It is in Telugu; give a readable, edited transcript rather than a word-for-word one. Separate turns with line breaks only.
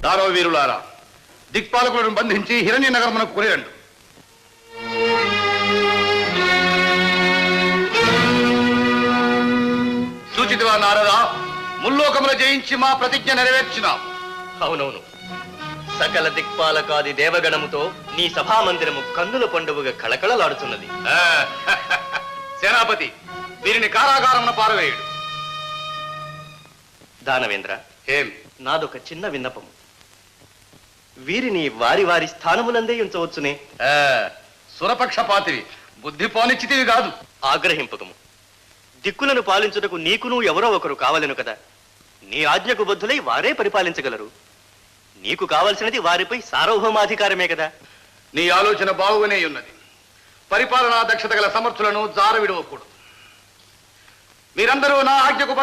దానవ వీరులారా, దిక్పాలకులను బంధించి హిరణ్య నగరమునకు కొనిరండు. సూచితివా నారదా, ముల్లోకములు జయించి మా ప్రతిజ్ఞ నెరవేర్చినాం.
అవునవును, సకల దిక్పాలకాది దేవగణముతో నీ సభామందిరము కన్నుల పండుగగా కళకళలాడుతున్నది.
సేనాపతి, వీరిని కారాగారమున పారవేయుడు.
దానవేంద్ర,
ఏం?
నాదొక చిన్న విన్నపం. వీరిని వారి వారి స్థానములందే ఉంచవచ్చునే.
సురపక్షపాతివి, బుద్ధి పోనిచ్చితివి కాదు.
ఆగ్రహింపకము. దిక్కులను పాలించుటకు నీకును ఎవరో ఒకరు కావలెను కదా. నీ ఆజ్ఞకు బద్ధులై వారే పరిపాలించగలరు. నీకు కావలసినది వారిపై సార్వభౌమాధికారమే కదా.
నీ ఆలోచన బాగుగానే ఉన్నది. పరిపాలనా దక్షత గల సమర్థులను జార విడవకూడదు. మీరందరూ నా ఆజ్ఞకు